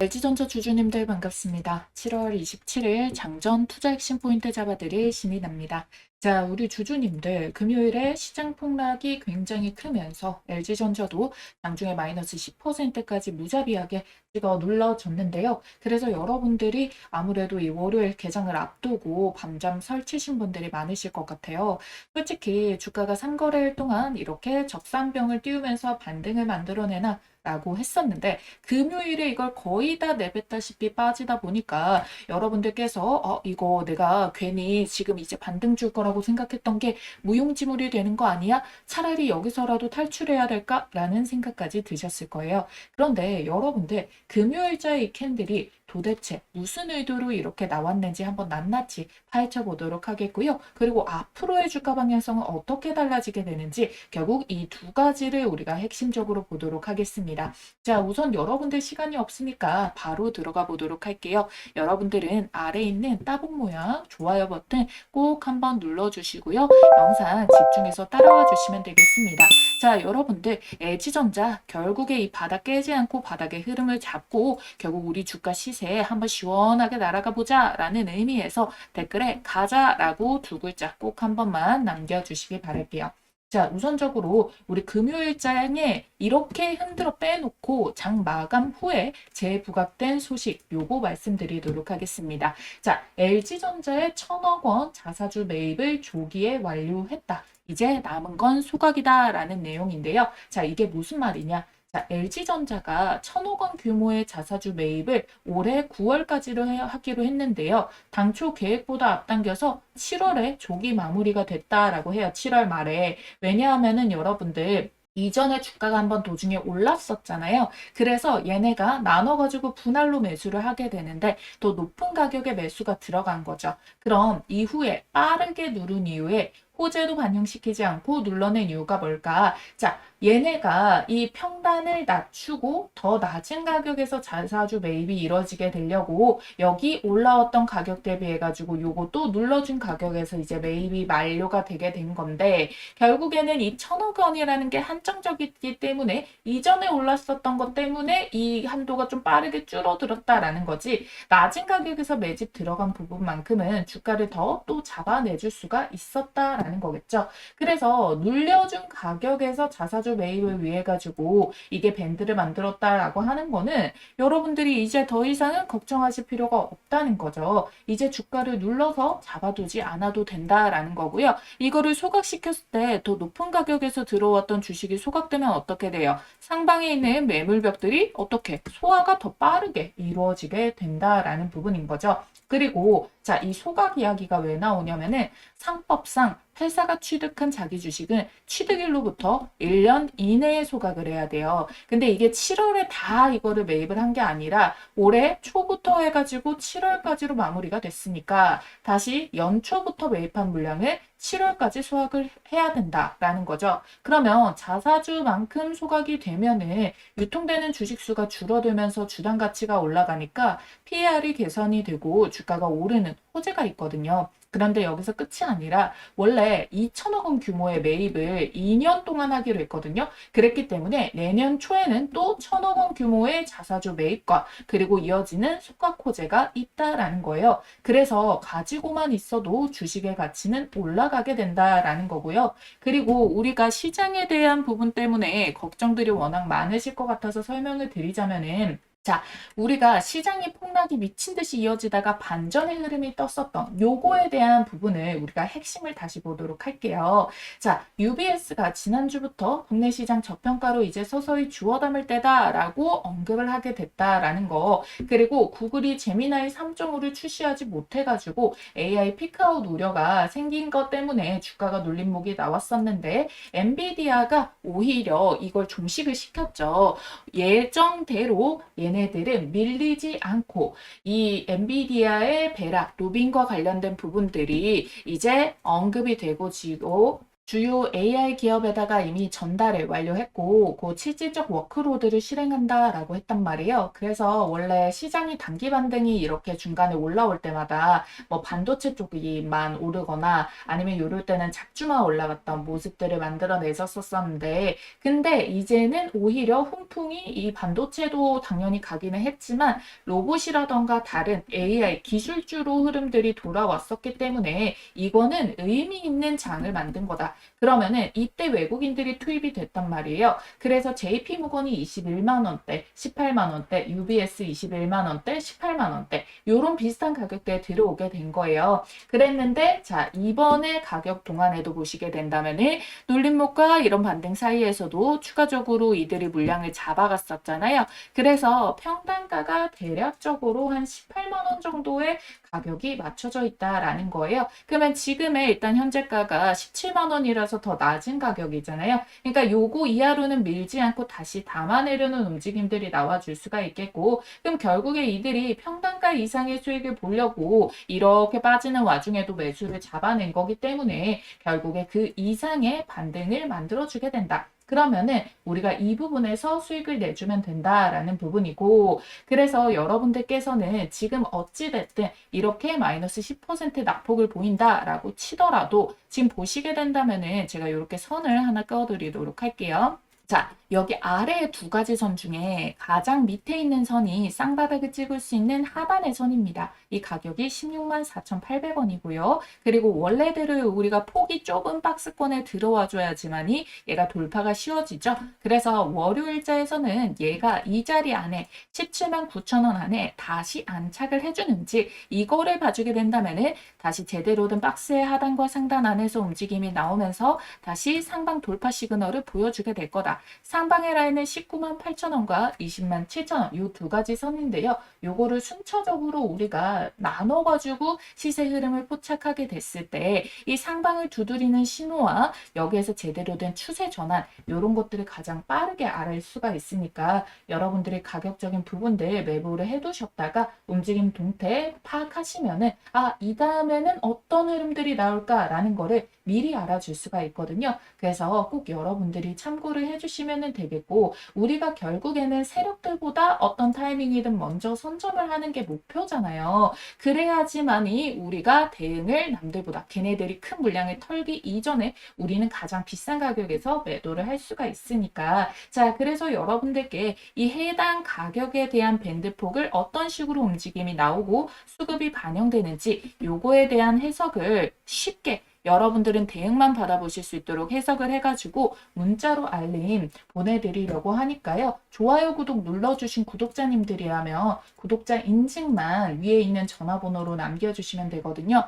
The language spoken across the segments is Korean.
LG전자 주주님들 반갑습니다. 7월 27일 장전 투자 핵심 포인트 잡아드릴 신이납니다. 자, 우리 주주님들 금요일에 시장 폭락이 굉장히 크면서 LG전자도 장중에 마이너스 10%까지 무자비하게 찍어 눌러줬는데요. 그래서 여러분들이 아무래도 이 월요일 개장을 앞두고 밤잠 설치신 분들이 많으실 것 같아요. 솔직히 주가가 3거래일 동안 이렇게 적산병을 띄우면서 반등을 만들어내나 라고 했었는데 금요일에 이걸 거의 다 내뱉다시피 빠지다 보니까 여러분들께서 이거 내가 괜히 지금 이제 반등 줄 거라고 생각했던 게 무용지물이 되는 거 아니야? 차라리 여기서라도 탈출해야 될까라는 생각까지 드셨을 거예요. 그런데 여러분들 금요일자의 이 캔들이 도대체 무슨 의도로 이렇게 나왔는지 한번 낱낱이 파헤쳐 보도록 하겠고요. 그리고 앞으로의 주가 방향성은 어떻게 달라지게 되는지 결국 이 두 가지를 우리가 핵심적으로 보도록 하겠습니다. 자, 우선 여러분들 시간이 없으니까 바로 들어가 보도록 할게요. 여러분들은 아래 있는 따봉 모양 좋아요 버튼 꼭 한번 눌러주시고요. 영상 집중해서 따라와 주시면 되겠습니다. 자, 여러분들 LG전자 결국에 이 바닥 깨지 않고 바닥의 흐름을 잡고 결국 우리 주가 시세에 한번 시원하게 날아가 보자 라는 의미에서 댓글에 가자라고 두 글자 꼭 한 번만 남겨주시기 바랄게요. 자, 우선적으로 우리 금요일장에 이렇게 흔들어 빼놓고 장 마감 후에 재부각된 소식 요거 말씀드리도록 하겠습니다. 자, LG전자의 1,000억 원 자사주 매입을 조기에 완료했다. 이제 남은 건 소각이다 라는 내용인데요. 자, 이게 무슨 말이냐? 자, LG전자가 1,000억 원 규모의 자사주 매입을 올해 9월까지로 하기로 했는데요. 당초 계획보다 앞당겨서 7월에 조기 마무리가 됐다라고 해요. 7월 말에. 왜냐하면은 여러분들 이전에 주가가 한번 도중에 올랐었잖아요. 그래서 얘네가 나눠가지고 분할로 매수를 하게 되는데 더 높은 가격에 매수가 들어간 거죠. 그럼 이후에 빠르게 누른 이후에 호재도 반영시키지 않고 눌러낸 이유가 뭘까? 자, 얘네가 이 평단을 낮추고 더 낮은 가격에서 자사주 매입이 이루어지게 되려고 여기 올라왔던 가격 대비해가지고 요것도 눌러준 가격에서 이제 매입이 만료가 되게 된 건데 결국에는 이 1,000억 원이라는 게 한정적이기 때문에 이전에 올랐었던 것 때문에 이 한도가 좀 빠르게 줄어들었다라는 거지 낮은 가격에서 매집 들어간 부분만큼은 주가를 더 또 잡아내줄 수가 있었다라는 거겠죠. 그래서 눌려준 가격에서 자사주 매입을 위해 가지고 이게 밴드를 만들었다라고 하는 거는 여러분들이 이제 더 이상은 걱정하실 필요가 없다는 거죠. 이제 주가를 눌러서 잡아두지 않아도 된다라는 거고요. 이거를 소각시켰을 때 더 높은 가격에서 들어왔던 주식이 소각되면 어떻게 돼요? 상방에 있는 매물벽들이 어떻게 소화가 더 빠르게 이루어지게 된다라는 부분인 거죠. 그리고 자, 이 소각 이야기가 왜 나오냐면은 상법상 회사가 취득한 자기 주식은 취득일로부터 1년 이내에 소각을 해야 돼요. 근데 이게 7월에 다 이거를 매입을 한 게 아니라 올해 초부터 해가지고 7월까지로 마무리가 됐으니까 다시 연초부터 매입한 물량을 7월까지 소각을 해야 된다라는 거죠. 그러면 자사주만큼 소각이 되면은 유통되는 주식 수가 줄어들면서 주당 가치가 올라가니까 PER이 개선이 되고 주가가 오르는 호재가 있거든요. 그런데 여기서 끝이 아니라 원래 2,000억 원 규모의 매입을 2년 동안 하기로 했거든요. 그랬기 때문에 내년 초에는 또 1,000억 원 규모의 자사주 매입과 그리고 이어지는 소각 호재가 있다라는 거예요. 그래서 가지고만 있어도 주식의 가치는 올라가게 된다라는 거고요. 그리고 우리가 시장에 대한 부분 때문에 걱정들이 워낙 많으실 것 같아서 설명을 드리자면은 자, 우리가 시장이 폭락이 미친 듯이 이어지다가 반전의 흐름이 떴었던 요거에 대한 부분을 우리가 핵심을 다시 보도록 할게요. 자, UBS가 지난주부터 국내 시장 저평가로 이제 서서히 주워 담을 때다라고 언급을 하게 됐다라는 거. 그리고 구글이 제미나이 3.5를 출시하지 못해가지고 AI 피크아웃 우려가 생긴 것 때문에 주가가 눌림목이 나왔었는데 엔비디아가 오히려 이걸 종식을 시켰죠. 예정대로 얘네들은 밀리지 않고 이 엔비디아의 배락, 로빈과 관련된 부분들이 이제 언급이 되고 지고 주요 AI 기업에다가 이미 전달을 완료했고, 그 실질적 워크로드를 실행한다라고 했단 말이에요. 그래서 원래 시장이 단기 반등이 이렇게 중간에 올라올 때마다 뭐 반도체 쪽이만 오르거나 아니면 이럴 때는 작주만 올라갔던 모습들을 만들어냈었었는데, 근데 이제는 오히려 훈풍이 이 반도체도 당연히 가기는 했지만 로봇이라던가 다른 AI 기술주로 흐름들이 돌아왔었기 때문에 이거는 의미 있는 장을 만든 거다. 그러면은 이때 외국인들이 투입이 됐단 말이에요. 그래서 JP모건이 21만 원대, 18만 원대, UBS 21만 원대, 18만 원대 요런 비슷한 가격대에 들어오게 된 거예요. 그랬는데 자 이번에 가격 동안에도 보시게 된다면은 눌림목과 이런 반등 사이에서도 추가적으로 이들이 물량을 잡아갔었잖아요. 그래서 평단가가 대략적으로 한 18만 원 정도의 가격이 맞춰져 있다라는 거예요. 그러면 지금의 일단 현재가가 17만 원이라서 더 낮은 가격이잖아요. 그러니까 요거 이하로는 밀지 않고 다시 담아내려는 움직임들이 나와줄 수가 있겠고, 그럼 결국에 이들이 평단가 이상의 수익을 보려고 이렇게 빠지는 와중에도 매수를 잡아낸 거기 때문에 결국에 그 이상의 반등을 만들어주게 된다. 그러면은 우리가 이 부분에서 수익을 내주면 된다라는 부분이고, 그래서 여러분들께서는 지금 어찌됐든 이렇게 마이너스 10% 낙폭을 보인다라고 치더라도 지금 보시게 된다면은 제가 이렇게 선을 하나 그어드리도록 할게요. 자, 여기 아래의 두 가지 선 중에 가장 밑에 있는 선이 쌍바닥을 찍을 수 있는 하단의 선입니다. 이 가격이 16만 4,800원이고요. 그리고 원래대로 우리가 폭이 좁은 박스권에 들어와 줘야지만이 얘가 돌파가 쉬워지죠. 그래서 월요일자에서는 얘가 이 자리 안에 17만 9천 원 안에 다시 안착을 해주는지 이거를 봐주게 된다면은 다시 제대로 된 박스의 하단과 상단 안에서 움직임이 나오면서 다시 상방 돌파 시그널을 보여주게 될 거다. 상방의 라인은 19만 8천 원과 20만 7천 원 이 두 가지 선인데요. 요거를 순차적으로 우리가 나눠가지고 시세 흐름을 포착하게 됐을 때 이 상방을 두드리는 신호와 여기에서 제대로 된 추세 전환 이런 것들을 가장 빠르게 알 수가 있으니까 여러분들이 가격적인 부분들 매수를 해두셨다가 움직임 동태 파악하시면은 이 다음에는 어떤 흐름들이 나올까라는 거를 미리 알아줄 수가 있거든요. 그래서 꼭 여러분들이 참고를 해주시면 되겠고, 우리가 결국에는 세력들보다 어떤 타이밍이든 먼저 선점을 하는 게 목표잖아요. 그래야지만이 우리가 대응을 남들보다 걔네들이 큰 물량을 털기 이전에 우리는 가장 비싼 가격에서 매도를 할 수가 있으니까. 자, 그래서 여러분들께 이 해당 가격에 대한 밴드폭을 어떤 식으로 움직임이 나오고 수급이 반영되는지 요거에 대한 해석을 쉽게 여러분들은 대응만 받아보실 수 있도록 해석을 해가지고 문자로 알림 보내드리려고 하니까요. 좋아요, 구독 눌러주신 구독자님들이라면 구독자 인증만 위에 있는 전화번호로 남겨주시면 되거든요.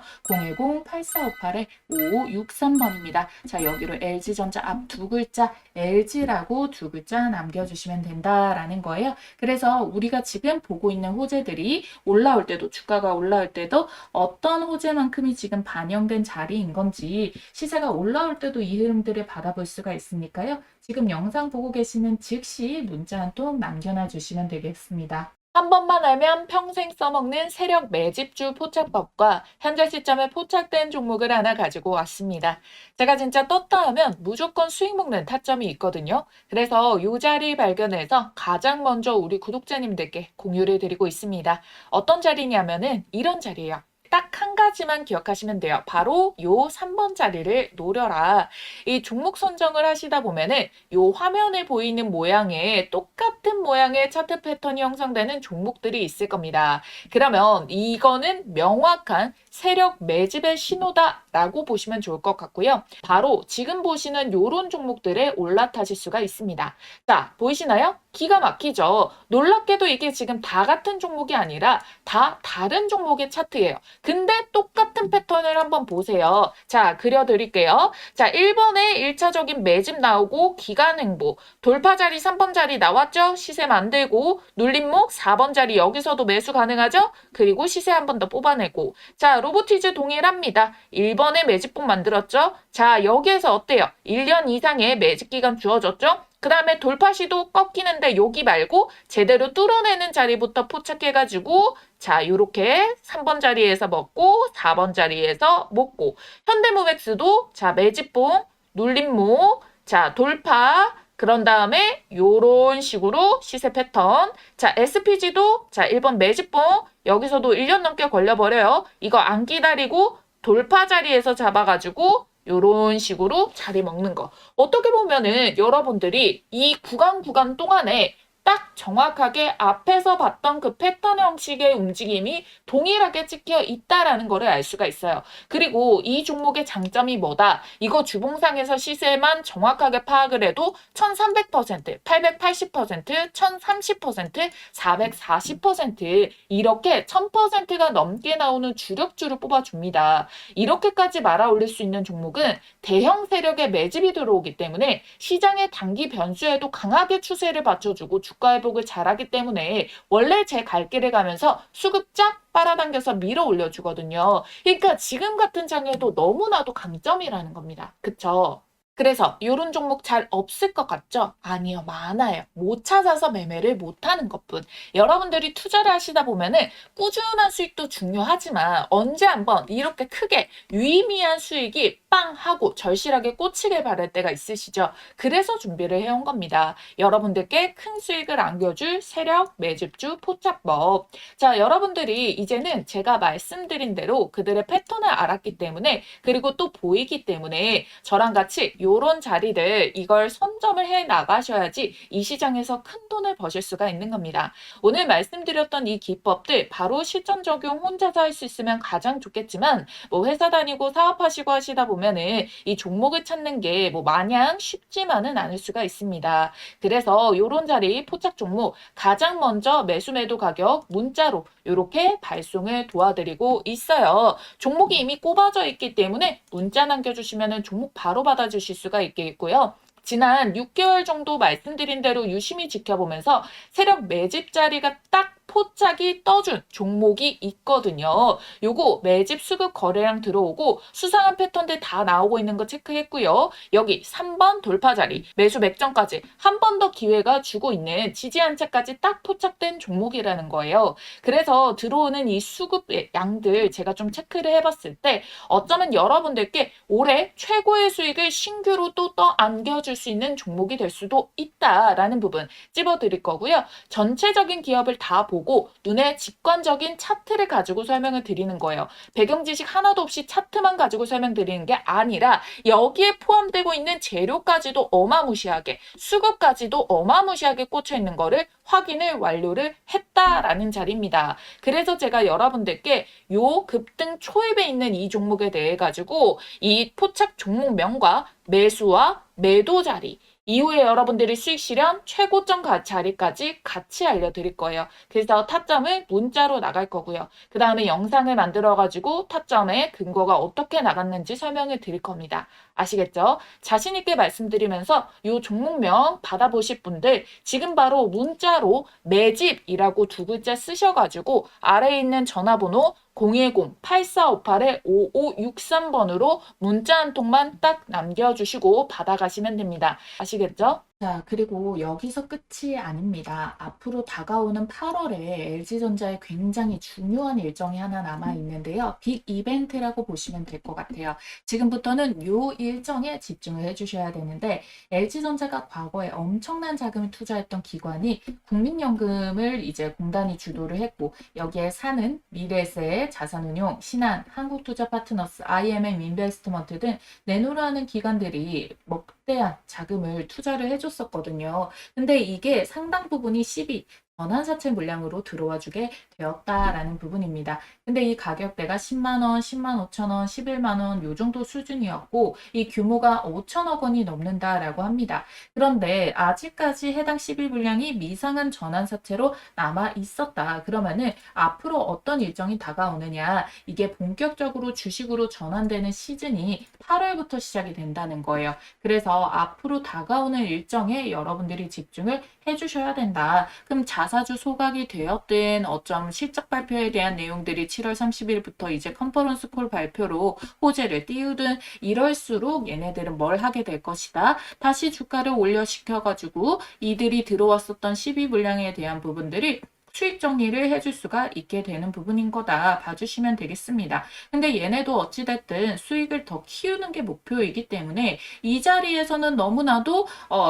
010-8458-5563번입니다. 자, 여기로 LG전자 앞 두 글자 LG라고 두 글자 남겨주시면 된다라는 거예요. 그래서 우리가 지금 보고 있는 호재들이 올라올 때도 주가가 올라올 때도 어떤 호재만큼이 지금 반영된 자리인 건지 시세가 올라올 때도 이 흐름들을 받아볼 수가 있으니까요. 지금 영상 보고 계시는 즉시 문자 한 통 남겨놔 주시면 되겠습니다. 한 번만 알면 평생 써먹는 세력 매집주 포착법과 현재 시점에 포착된 종목을 하나 가지고 왔습니다. 제가 진짜 떴다 하면 무조건 수익 먹는 타점이 있거든요. 그래서 이 자리 발견해서 가장 먼저 우리 구독자님들께 공유를 드리고 있습니다. 어떤 자리냐면은 이런 자리예요. 딱 한 가지만 기억하시면 돼요. 바로 요 3번 자리를 노려라. 이 종목 선정을 하시다 보면은 요 화면에 보이는 모양의 똑같은 모양의 차트 패턴이 형성되는 종목들이 있을 겁니다. 그러면 이거는 명확한 세력 매집의 신호다라고 보시면 좋을 것 같고요. 바로 지금 보시는 요런 종목들에 올라타실 수가 있습니다. 자, 보이시나요? 기가 막히죠. 놀랍게도 이게 지금 다 같은 종목이 아니라 다 다른 종목의 차트예요. 근데 똑같은 패턴을 한번 보세요. 자, 그려드릴게요. 자, 1번에 1차적인 매집 나오고 기간 횡보, 돌파 자리 3번 자리 나왔죠? 시세 만들고 눌림목 4번 자리 여기서도 매수 가능하죠? 그리고 시세 한 번 더 뽑아내고. 자, 로보티즈 동일합니다. 1번에 매집폭 만들었죠? 자, 여기에서 어때요? 1년 이상의 매집 기간 주어졌죠? 그 다음에 돌파 시도 꺾이는데 여기 말고 제대로 뚫어내는 자리부터 포착해가지고 자, 요렇게 3번 자리에서 먹고 4번 자리에서 먹고 현대모백스도 자, 매집봉 눌림목, 자, 돌파, 그런 다음에 요런 식으로 시세 패턴. 자, SPG도 자, 1번 매집봉 여기서도 1년 넘게 걸려버려요. 이거 안 기다리고 돌파 자리에서 잡아가지고 요런 식으로 자리 먹는 거. 어떻게 보면은 여러분들이 이 구간 동안에 딱 정확하게 앞에서 봤던 그 패턴 형식의 움직임이 동일하게 찍혀 있다라는 거를 알 수가 있어요. 그리고 이 종목의 장점이 뭐다? 이거 주봉상에서 시세만 정확하게 파악을 해도 1300%, 880%, 1030%, 440% 이렇게 1000%가 넘게 나오는 주력주를 뽑아줍니다. 이렇게까지 말아 올릴 수 있는 종목은 대형 세력의 매집이 들어오기 때문에 시장의 단기 변수에도 강하게 추세를 받쳐주고 주가 회복을 잘하기 때문에 원래 제 갈 길을 가면서 수급 쫙 빨아당겨서 밀어 올려주거든요. 그러니까 지금 같은 장에도 너무나도 강점이라는 겁니다. 그쵸? 그래서 이런 종목 잘 없을 것 같죠? 아니요, 많아요. 못 찾아서 매매를 못하는 것뿐. 여러분들이 투자를 하시다 보면은 꾸준한 수익도 중요하지만 언제 한번 이렇게 크게 유의미한 수익이 빵 하고 절실하게 꽂히길 바랄 때가 있으시죠? 그래서 준비를 해온 겁니다. 여러분들께 큰 수익을 안겨줄 세력, 매집주, 포착법. 자, 여러분들이 이제는 제가 말씀드린 대로 그들의 패턴을 알았기 때문에 그리고 또 보이기 때문에 저랑 같이 요런 자리를 이걸 선점을 해 나가셔야지 이 시장에서 큰 돈을 버실 수가 있는 겁니다. 오늘 말씀드렸던 이 기법들 바로 실전 적용 혼자서 할 수 있으면 가장 좋겠지만 뭐 회사 다니고 사업하시고 하시다 보면은 이 종목을 찾는 게 뭐 마냥 쉽지만은 않을 수가 있습니다. 그래서 요런 자리 포착 종목 가장 먼저 매수 매도 가격 문자로 이렇게 발송을 도와드리고 있어요. 종목이 이미 꼽아져 있기 때문에 문자 남겨주시면 종목 바로 받아주실 수가 있겠고요. 지난 6개월 정도 말씀드린 대로 유심히 지켜보면서 세력 매집 자리가 딱 포착이 떠준 종목이 있거든요. 요거 매집 수급 거래량 들어오고 수상한 패턴들 다 나오고 있는 거 체크했고요. 여기 3번 돌파 자리 매수 맥점까지 한 번 더 기회가 주고 있는 지지 한차까지 딱 포착된 종목이라는 거예요. 그래서 들어오는 이 수급의 양들 제가 좀 체크를 해봤을 때 어쩌면 여러분들께 올해 최고의 수익을 신규로 또 안겨줄 수 있는 종목이 될 수도 있다라는 부분 찝어드릴 거고요. 전체적인 기업을 다 보고 눈에 직관적인 차트를 가지고 설명을 드리는 거예요. 배경 지식 하나도 없이 차트만 가지고 설명드리는 게 아니라 여기에 포함되고 있는 재료까지도 어마무시하게 수급까지도 어마무시하게 꽂혀 있는 거를 확인을 완료를 했다라는 자리입니다. 그래서 제가 여러분들께 요 급등 초입에 있는 이 종목에 대해 가지고 이 포착 종목명과 매수와 매도 자리 이후에 여러분들이 수익 실현 최고점 자리까지 같이 알려드릴 거예요. 그래서 타점을 문자로 나갈 거고요. 그 다음에 영상을 만들어가지고 타점의 근거가 어떻게 나갔는지 설명을 드릴 겁니다. 아시겠죠? 자신 있게 말씀드리면서 이 종목명 받아보실 분들 지금 바로 문자로 매집이라고 두 글자 쓰셔가지고 아래에 있는 전화번호 010-8458-5563번으로 문자 한 통만 딱 남겨주시고 받아가시면 됩니다. 아시겠죠? 자, 그리고 여기서 끝이 아닙니다. 앞으로 다가오는 8월에 LG전자에 굉장히 중요한 일정이 하나 남아 있는데요. 빅 이벤트라고 보시면 될 것 같아요. 지금부터는 요 일정에 집중을 해주셔야 되는데 LG전자가 과거에 엄청난 자금을 투자했던 기관이 국민연금을 이제 공단이 주도를 했고 여기에 사는 미래세, 자산운용, 신한, 한국투자파트너스, IMM 인베스트먼트 등 내놓으라는 기관들이 막대한 자금을 투자를 해줬었거든요. 근데 이게 상당 부분이 12, 전환사채 물량으로 들어와 주게 되었다라는 부분입니다. 근데 이 가격대가 10만 원, 10만 5천 원, 11만 원 요 정도 수준이었고 이 규모가 5천억 원이 넘는다라고 합니다. 그런데 아직까지 해당 12 물량이 미상한 전환사채로 남아 있었다. 그러면은 앞으로 어떤 일정이 다가오느냐 이게 본격적으로 주식으로 전환되는 시즌이 8월부터 시작이 된다는 거예요. 그래서 앞으로 다가오는 일정에 여러분들이 집중을 해주셔야 된다. 그럼 자사주 소각이 되었든 어쩜 실적 발표에 대한 내용들이 7월 30일부터 이제 컨퍼런스 콜 발표로 호재를 띄우든 이럴수록 얘네들은 뭘 하게 될 것이다. 다시 주가를 올려시켜가지고 이들이 들어왔었던 12 물량에 대한 부분들이 수익 정리를 해줄 수가 있게 되는 부분인 거다 봐주시면 되겠습니다. 근데 얘네도 어찌됐든 수익을 더 키우는 게 목표이기 때문에 이 자리에서는 너무나도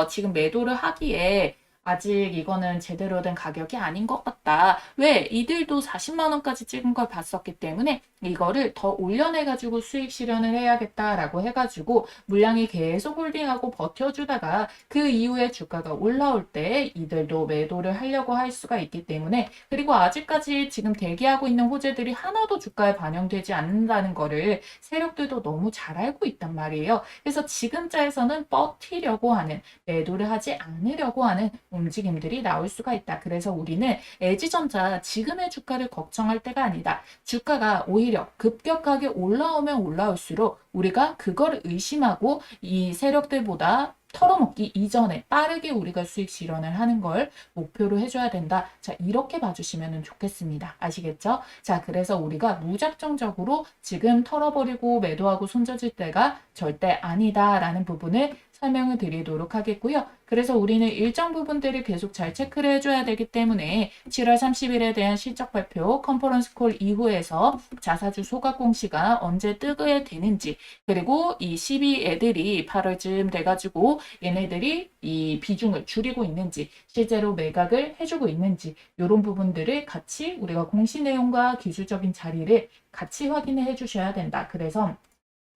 지금 매도를 하기에 아직 이거는 제대로 된 가격이 아닌 것 같다. 왜? 이들도 40만 원까지 찍은 걸 봤었기 때문에 이거를 더 올려내가지고 수익 실현을 해야겠다라고 해가지고 물량이 계속 홀딩하고 버텨주다가 그 이후에 주가가 올라올 때 이들도 매도를 하려고 할 수가 있기 때문에, 그리고 아직까지 지금 대기하고 있는 호재들이 하나도 주가에 반영되지 않는다는 거를 세력들도 너무 잘 알고 있단 말이에요. 그래서 지금자에서는 버티려고 하는, 매도를 하지 않으려고 하는 움직임들이 나올 수가 있다. 그래서 우리는 LG전자 지금의 주가를 걱정할 때가 아니다. 주가가 오히려 급격하게 올라오면 올라올수록 우리가 그걸 의심하고 이 세력들보다 털어먹기 이전에 빠르게 우리가 수익 실현을 하는 걸 목표로 해줘야 된다. 자, 이렇게 봐주시면 좋겠습니다. 아시겠죠? 자, 그래서 우리가 무작정적으로 지금 털어버리고 매도하고 손절질 때가 절대 아니다라는 부분을 설명을 드리도록 하겠고요. 그래서 우리는 일정 부분들을 계속 잘 체크를 해줘야 되기 때문에 7월 30일에 대한 실적 발표, 컨퍼런스 콜 이후에서 자사주 소각 공시가 언제 뜨게 되는지, 그리고 이 12 애들이 8월쯤 돼가지고 얘네들이 이 비중을 줄이고 있는지, 실제로 매각을 해주고 있는지, 이런 부분들을 같이 우리가 공시 내용과 기술적인 자리를 같이 확인을 해주셔야 된다. 그래서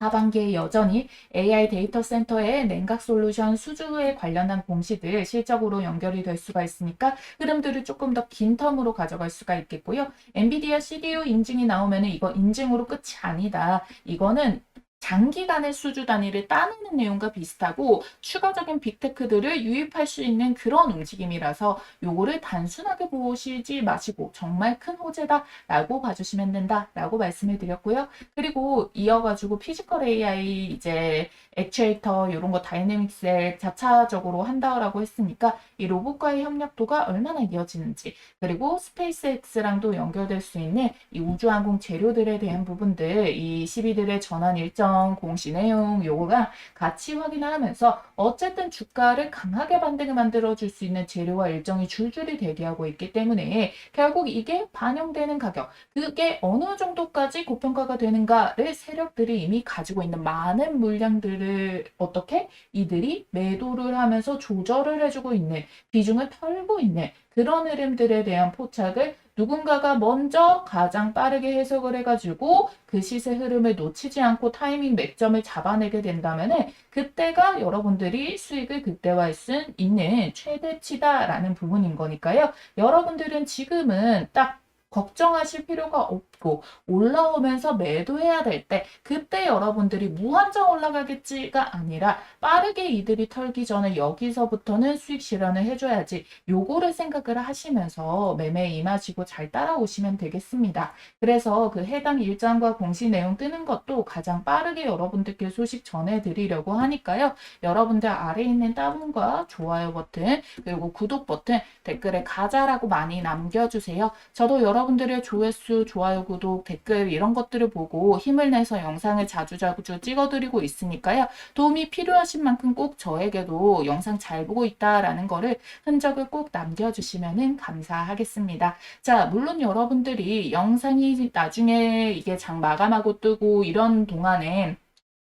하반기에 여전히 AI 데이터 센터의 냉각 솔루션 수주에 관련한 공시들 실적으로 연결이 될 수가 있으니까 흐름들을 조금 더 긴 텀으로 가져갈 수가 있겠고요. 엔비디아 CDU 인증이 나오면 이거 인증으로 끝이 아니다. 이거는 장기간의 수주 단위를 따내는 내용과 비슷하고 추가적인 빅테크들을 유입할 수 있는 그런 움직임이라서 요거를 단순하게 보시지 마시고 정말 큰 호재다라고 봐주시면 된다라고 말씀을 드렸고요. 그리고 이어가지고 피지컬 AI 이제 액추에이터 이런 거 다이내믹셀 자차적으로 한다라고 했으니까 이 로봇과의 협력도가 얼마나 이어지는지, 그리고 스페이스X랑도 연결될 수 있는 이 우주항공 재료들에 대한 부분들, 이 12들의 전환 일정, 공시 내용 요거랑 같이 확인을 하면서 어쨌든 주가를 강하게 만들어 줄 수 있는 재료와 일정이 줄줄이 대기하고 있기 때문에 결국 이게 반영되는 가격, 그게 어느 정도까지 고평가가 되는가를 세력들이 이미 가지고 있는 많은 물량들을 어떻게 이들이 매도를 하면서 조절을 해주고 있는, 비중을 털고 있는 그런 흐름들에 대한 포착을 누군가가 먼저 가장 빠르게 해석을 해가지고 그 시세 흐름을 놓치지 않고 타이밍 맥점을 잡아내게 된다면은 그때가 여러분들이 수익을 극대화할 수 있는 최대치다라는 부분인 거니까요. 여러분들은 지금은 딱 걱정하실 필요가 없고 올라오면서 매도해야 될 때, 그때 여러분들이 무한정 올라가겠지가 아니라 빠르게 이들이 털기 전에 여기서부터는 수익 실현을 해줘야지, 요거를 생각을 하시면서 매매에 임하시고 잘 따라오시면 되겠습니다. 그래서 그 해당 일정과 공시 내용 뜨는 것도 가장 빠르게 여러분들께 소식 전해드리려고 하니까요. 여러분들 아래에 있는 따봉과 좋아요 버튼, 그리고 구독 버튼, 댓글에 가자라고 많이 남겨주세요. 저도 여러분들의 조회수, 좋아요, 구독, 댓글 이런 것들을 보고 힘을 내서 영상을 자주자주 찍어드리고 있으니까요. 도움이 필요하신 만큼 꼭 저에게도 영상 잘 보고 있다라는 거를 흔적을 꼭 남겨주시면 감사하겠습니다. 자, 물론 여러분들이 영상이 나중에 이게 장 마감하고 뜨고 이런 동안에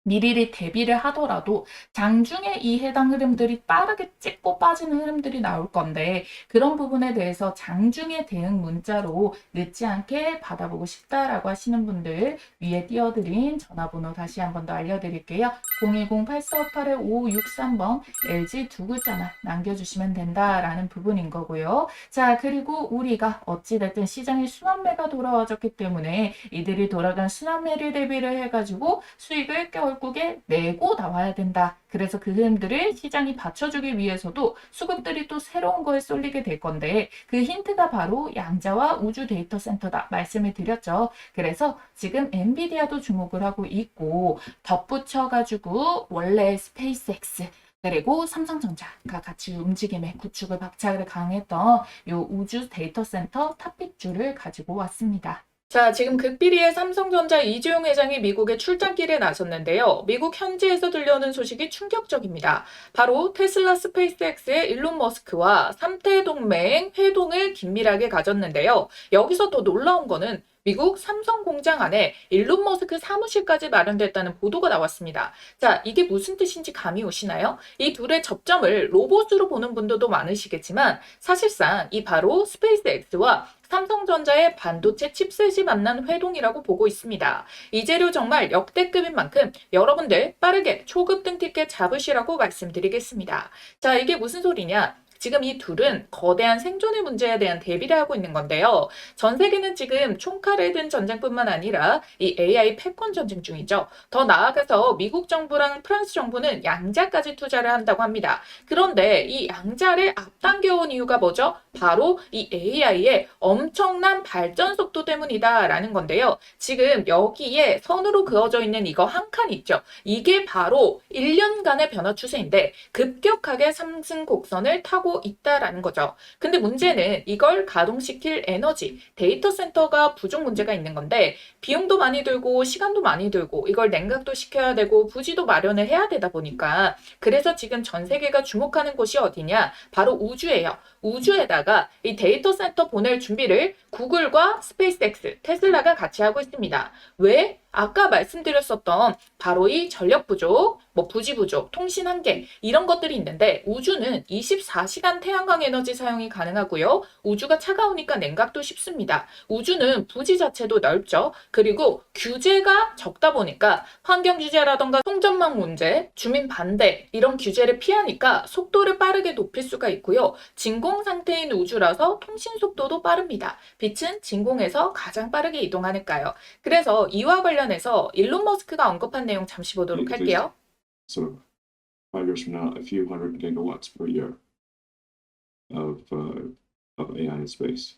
미리리 대비를 하더라도 장중에 이 해당 흐름들이 빠르게 찍고 빠지는 흐름들이 나올 건데, 그런 부분에 대해서 장중에 대응 문자로 늦지 않게 받아보고 싶다라고 하시는 분들 위에 띄워드린 전화번호 다시 한 번 더 알려드릴게요. 010-8458-5563번 LG 두 글자만 남겨주시면 된다라는 부분인 거고요. 자, 그리고 우리가 어찌됐든 시장에 순환매가 돌아와졌기 때문에 이들이 돌아간 순환매를 대비를 해가지고 수익을 결국에 내고 나와야 된다. 그래서 그 흐름들을 시장이 받쳐주기 위해서도 수급들이 또 새로운 거에 쏠리게 될 건데, 그 힌트가 바로 양자와 우주 데이터 센터다 말씀을 드렸죠. 그래서 지금 엔비디아도 주목을 하고 있고, 덧붙여가지고 원래 스페이스X 그리고 삼성전자가 같이 움직임에 구축을 박차를 강했던 요 우주 데이터 센터 탑픽주를 가지고 왔습니다. 자, 지금 극비리의 삼성전자 이재용 회장이 미국에 출장길에 나섰는데요. 미국 현지에서 들려오는 소식이 충격적입니다. 바로 테슬라 스페이스X의 일론 머스크와 3태 동맹 회동을 긴밀하게 가졌는데요. 여기서 더 놀라운 거는 미국 삼성 공장 안에 일론 머스크 사무실까지 마련됐다는 보도가 나왔습니다. 자, 이게 무슨 뜻인지 감이 오시나요? 이 둘의 접점을 로봇으로 보는 분들도 많으시겠지만 사실상 이 바로 스페이스X와 삼성전자의 반도체 칩셋이 만난 회동이라고 보고 있습니다. 이 재료 정말 역대급인 만큼 여러분들 빠르게 초급등 티켓 잡으시라고 말씀드리겠습니다. 자, 이게 무슨 소리냐? 지금 이 둘은 거대한 생존의 문제에 대한 대비를 하고 있는 건데요. 전 세계는 지금 총칼을 든 전쟁뿐만 아니라 이 AI 패권 전쟁 중이죠. 더 나아가서 미국 정부랑 프랑스 정부는 양자까지 투자를 한다고 합니다. 그런데 이 양자를 앞당겨온 이유가 뭐죠? 바로 이 AI의 엄청난 발전 속도 때문이다라는 건데요. 지금 여기에 선으로 그어져 있는 이거 한 칸 있죠. 이게 바로 1년간의 변화 추세인데 급격하게 상승 곡선을 타고 있다라는 거죠. 근데 문제는 이걸 가동시킬 에너지, 데이터 센터가 부족 문제가 있는 건데 비용도 많이 들고 시간도 많이 들고 이걸 냉각도 시켜야 되고 부지도 마련을 해야 되다 보니까 그래서 지금 전 세계가 주목하는 곳이 어디냐? 바로 우주예요. 우주에다가 이 데이터 센터 보낼 준비를 구글과 스페이스X, 테슬라가 같이 하고 있습니다. 왜? 아까 말씀드렸었던 바로 이 전력 부족, 부지 부족, 통신 한계 이런 것들이 있는데 우주는 24시간 태양광 에너지 사용이 가능하고요. 우주가 차가우니까 냉각도 쉽습니다. 우주는 부지 자체도 넓죠. 그리고 규제가 적다 보니까 환경 규제라던가 통전망 문제, 주민 반대 이런 규제를 피하니까 속도를 빠르게 높일 수가 있고요. 진공 상태인 우주라서 통신 속도도 빠릅니다. 빛은 진공에서 가장 빠르게 이동하니까요. 그래서 이와 관련해서 일론 머스크가 언급한 내용 잠시 보도록 할게요. So 5 years from now, a few hundred gigawatts per year of AI in space.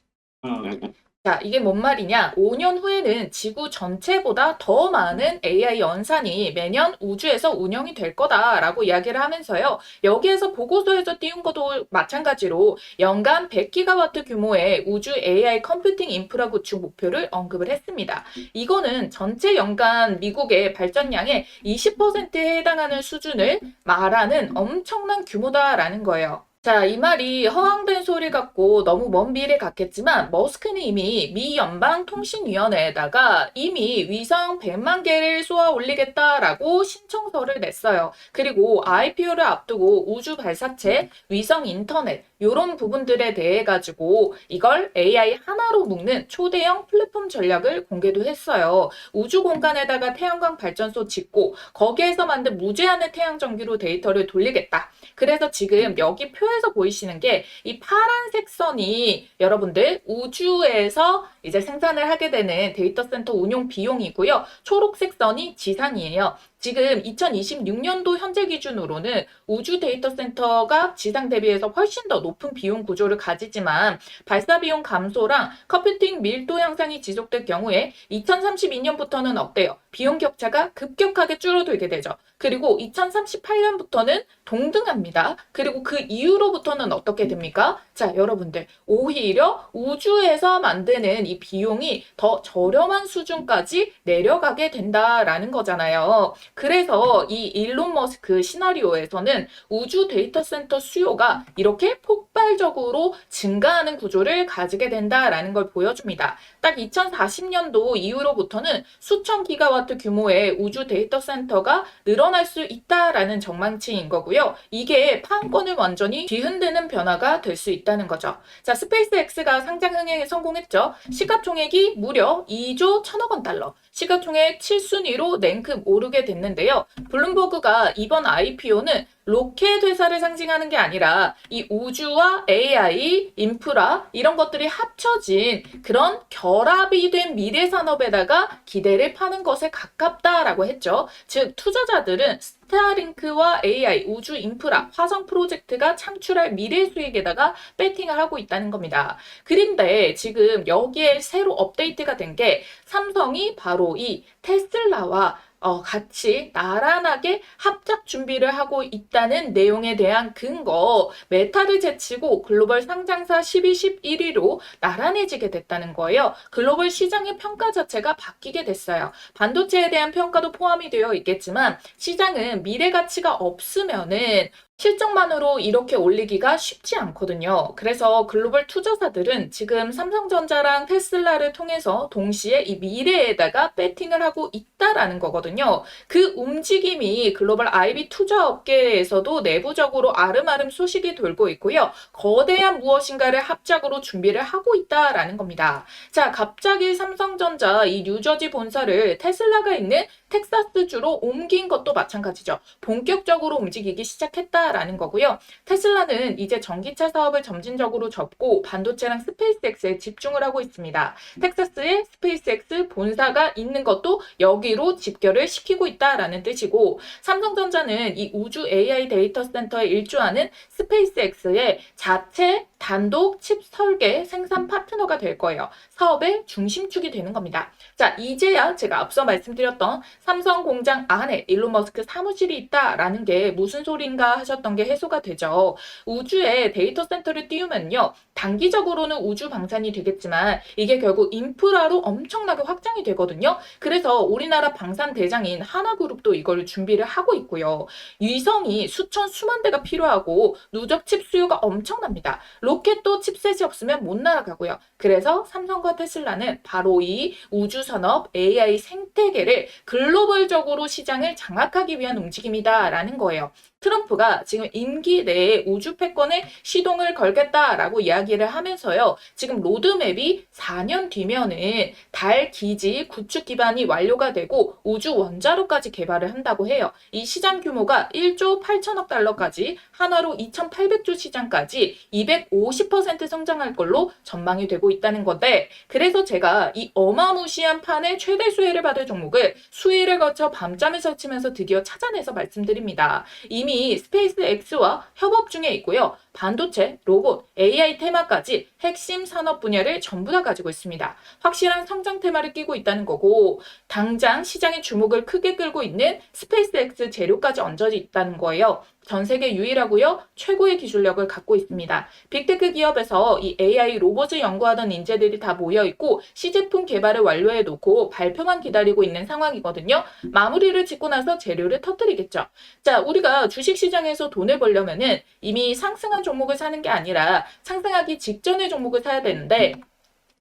자, 이게 뭔 말이냐? 5년 후에는 지구 전체보다 더 많은 AI 연산이 매년 우주에서 운영이 될 거다라고 이야기를 하면서요. 여기에서 보고서에서 띄운 것도 마찬가지로 연간 100기가와트 규모의 우주 AI 컴퓨팅 인프라 구축 목표를 언급을 했습니다. 이거는 전체 연간 미국의 발전량의 20%에 해당하는 수준을 말하는 엄청난 규모다라는 거예요. 자, 이 말이 허황된 소리 같고 너무 먼 미래 같겠지만 머스크는 이미 미 연방통신위원회에다가 이미 위성 100만 개를 쏘아 올리겠다라고 신청서를 냈어요. 그리고 IPO를 앞두고 우주 발사체, 위성 인터넷 이런 부분들에 대해 가지고 이걸 AI 하나로 묶는 초대형 플랫폼 전략을 공개도 했어요. 우주 공간에다가 태양광 발전소 짓고 거기에서 만든 무제한의 태양 전기로 데이터를 돌리겠다. 그래서 지금 여기 표에서 보이시는 게 이 파란색 선이 여러분들 우주에서 이제 생산을 하게 되는 데이터 센터 운용 비용이고요. 초록색 선이 지상이에요. 지금 2026년도 현재 기준으로는 우주 데이터 센터가 지상 대비해서 훨씬 더 높은 비용 구조를 가지지만 발사 비용 감소랑 컴퓨팅 밀도 향상이 지속될 경우에 2032년부터는 어때요? 비용 격차가 급격하게 줄어들게 되죠. 그리고 2038년부터는 동등합니다. 그리고 그 이후로부터는 어떻게 됩니까? 자, 여러분들 오히려 우주에서 만드는 이 비용이 더 저렴한 수준까지 내려가게 된다라는 거잖아요. 그래서 이 일론 머스크 시나리오에서는 우주 데이터 센터 수요가 이렇게 폭발적으로 증가하는 구조를 가지게 된다라는 걸 보여줍니다. 딱 2040년도 이후로부터는 수천 기가와트 규모의 우주 데이터 센터가 늘어날 수 있다라는 전망치인 거고요. 이게 판권을 완전히 뒤흔드는 변화가 될 수 있다는 거죠. 자, 스페이스X가 상장 흥행에 성공했죠. 시가총액이 무려 2조 1천억 원 달러. 시가총액 7순위로 랭크 오르게 됐는데요. 블룸버그가 이번 IPO는 로켓 회사를 상징하는 게 아니라 이 우주와 AI, 인프라 이런 것들이 합쳐진 그런 결합이 된 미래 산업에다가 기대를 파는 것에 가깝다라고 했죠. 즉 투자자들은 스타링크와 AI, 우주 인프라, 화성 프로젝트가 창출할 미래 수익에다가 배팅을 하고 있다는 겁니다. 그런데 지금 여기에 새로 업데이트가 된 게 삼성이 바로 이 테슬라와 같이 나란하게 합작 준비를 하고 있다는 내용에 대한 근거, 메타를 제치고 글로벌 상장사 10위, 11위로 나란해지게 됐다는 거예요. 글로벌 시장의 평가 자체가 바뀌게 됐어요. 반도체에 대한 평가도 포함이 되어 있겠지만 시장은 미래 가치가 없으면은 실적만으로 이렇게 올리기가 쉽지 않거든요. 그래서 글로벌 투자사들은 지금 삼성전자랑 테슬라를 통해서 동시에 이 미래에다가 배팅을 하고 있다라는 거거든요. 그 움직임이 글로벌 IB 투자 업계에서도 내부적으로 아름아름 소식이 돌고 있고요. 거대한 무엇인가를 합작으로 준비를 하고 있다라는 겁니다. 자, 갑자기 삼성전자 이 뉴저지 본사를 테슬라가 있는 텍사스주로 옮긴 것도 마찬가지죠. 본격적으로 움직이기 시작했다라는 거고요. 테슬라는 이제 전기차 사업을 점진적으로 접고 반도체랑 스페이스X에 집중을 하고 있습니다. 텍사스에 스페이스X 본사가 있는 것도 여기로 집결을 시키고 있다라는 뜻이고, 삼성전자는 이 우주 AI 데이터 센터에 일주하는 스페이스X의 자체 단독 칩 설계 생산 파트너가 될 거예요. 사업의 중심축이 되는 겁니다. 자, 이제야 제가 앞서 말씀드렸던 삼성 공장 안에 일론 머스크 사무실이 있다라는 게 무슨 소린가 하셨던 게 해소가 되죠. 우주에 데이터 센터를 띄우면요, 단기적으로는 우주 방산이 되겠지만 이게 결국 인프라로 엄청나게 확장이 되거든요. 그래서 우리나라 방산 대장인 하나그룹도 이걸 준비를 하고 있고요. 위성이 수천 수만 대가 필요하고 누적 칩 수요가 엄청납니다. 로켓도 칩셋이 없으면 못 날아가고요. 그래서 삼성과 테슬라는 바로 이 우주산업 AI 생태계를 글로벌적으로 시장을 장악하기 위한 움직임이다라는 거예요. 트럼프가 지금 임기 내에 우주 패권에 시동을 걸겠다라고 이야기를 하면서요. 지금 로드맵이 4년 뒤면은 달 기지 구축 기반이 완료가 되고 우주 원자로까지 개발을 한다고 해요. 이 시장 규모가 1조 8천억 달러까지 한화로 2,800조 시장까지 250% 성장할 걸로 전망이 되고 있다는 건데, 그래서 제가 이 어마무시한 판의 최대 수혜를 받을 종목을 수혜를 거쳐 밤잠을 설치면서 드디어 찾아내서 말씀드립니다. 이미 스페이스X와 협업 중에 있고요. 반도체, 로봇, AI 테마까지 핵심 산업 분야를 전부 다 가지고 있습니다. 확실한 성장 테마를 끼고 있다는 거고, 당장 시장의 주목을 크게 끌고 있는 스페이스X 재료까지 얹어져 있다는 거예요. 전 세계 유일하고요. 최고의 기술력을 갖고 있습니다. 빅테크 기업에서 이 AI 로봇을 연구하던 인재들이 다 모여 있고 시제품 개발을 완료해 놓고 발표만 기다리고 있는 상황이거든요. 마무리를 짓고 나서 재료를 터뜨리겠죠. 자, 우리가 주식시장에서 돈을 벌려면은 이미 상승한 종목을 사는 게 아니라 상승하기 직전의 종목을 사야 되는데,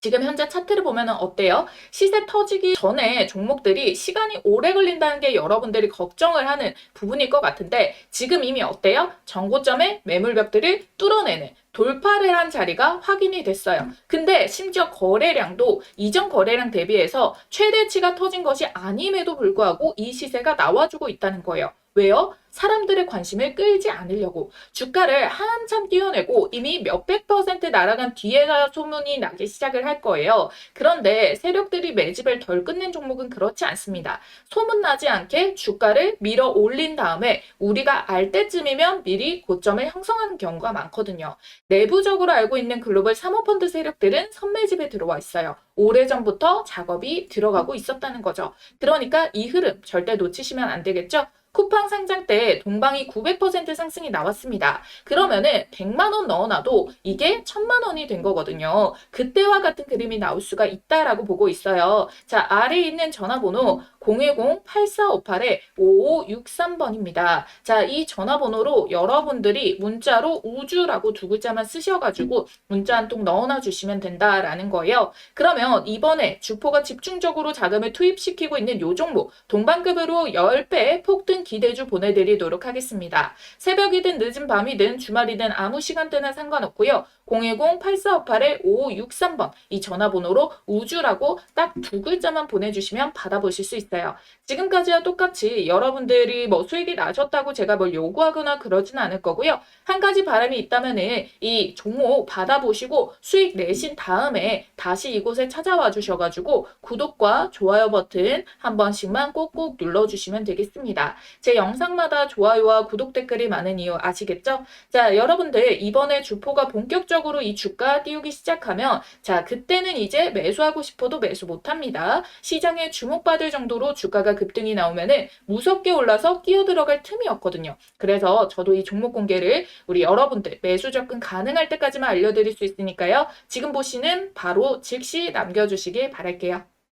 지금 현재 차트를 보면 어때요? 시세 터지기 전에 종목들이 시간이 오래 걸린다는 게 여러분들이 걱정을 하는 부분일 것 같은데, 지금 이미 어때요? 전고점의 매물벽들을 뚫어내는 돌파를 한 자리가 확인이 됐어요. 근데 심지어 거래량도 이전 거래량 대비해서 최대치가 터진 것이 아님에도 불구하고 이 시세가 나와주고 있다는 거예요. 왜요? 사람들의 관심을 끌지 않으려고 주가를 한참 띄워내고 이미 몇백 % 날아간 뒤에가 소문이 나기 시작을 할 거예요. 그런데 세력들이 매집을 덜 끝낸 종목은 그렇지 않습니다. 소문나지 않게 주가를 밀어 올린 다음에 우리가 알 때쯤이면 미리 고점을 형성하는 경우가 많거든요. 내부적으로 알고 있는 글로벌 사모펀드 세력들은 선매집에 들어와 있어요. 오래전부터 작업이 들어가고 있었다는 거죠. 그러니까 이 흐름 절대 놓치시면 안 되겠죠? 쿠팡 상장 때 동방이 900% 상승이 나왔습니다. 그러면은 100만 원 넣어놔도 이게 1000만 원이 된 거거든요. 그때와 같은 그림이 나올 수가 있다라고 보고 있어요. 자, 아래에 있는 전화번호 010-8458-5563번입니다. 자, 이 전화번호로 여러분들이 문자로 우주라고 두 글자만 쓰셔가지고 문자 한 통 넣어놔 주시면 된다라는 거예요. 그러면 이번에 주포가 집중적으로 자금을 투입시키고 있는 요 종목 동반급으로 10배 폭등 기대주 보내드리도록 하겠습니다. 새벽이든 늦은 밤이든 주말이든 아무 시간대나 상관없고요. 010-8458-5563번 이 전화번호로 우주라고 딱 두 글자만 보내주시면 받아보실 수 있어요. 지금까지와 똑같이 여러분들이 뭐 수익이 나셨다고 제가 뭘 요구하거나 그러진 않을 거고요. 한 가지 바람이 있다면은 이 종목 받아보시고 수익 내신 다음에 다시 이곳에 찾아와 주셔가지고 구독과 좋아요 버튼 한 번씩만 꼭꼭 눌러주시면 되겠습니다. 제 영상마다 좋아요와 구독 댓글이 많은 이유 아시겠죠? 자, 여러분들 이번에 주포가 본격적으로 본격적으로 이 주가 띄우기 시작하면 자, 그때는 이제 매수하고 싶어도 매수 못합니다. 시장에 주목받을 정도로 주가가 급등이 나오면은 무섭게 올라서 끼어들어갈 틈이 없거든요. 그래서 저도 이 종목 공개를 우리 여러분들 매수 접근 가능할 때까지만 알려드릴 수 있으니까요. 지금 보시는 바로 즉시 남겨주시길 바랄게요.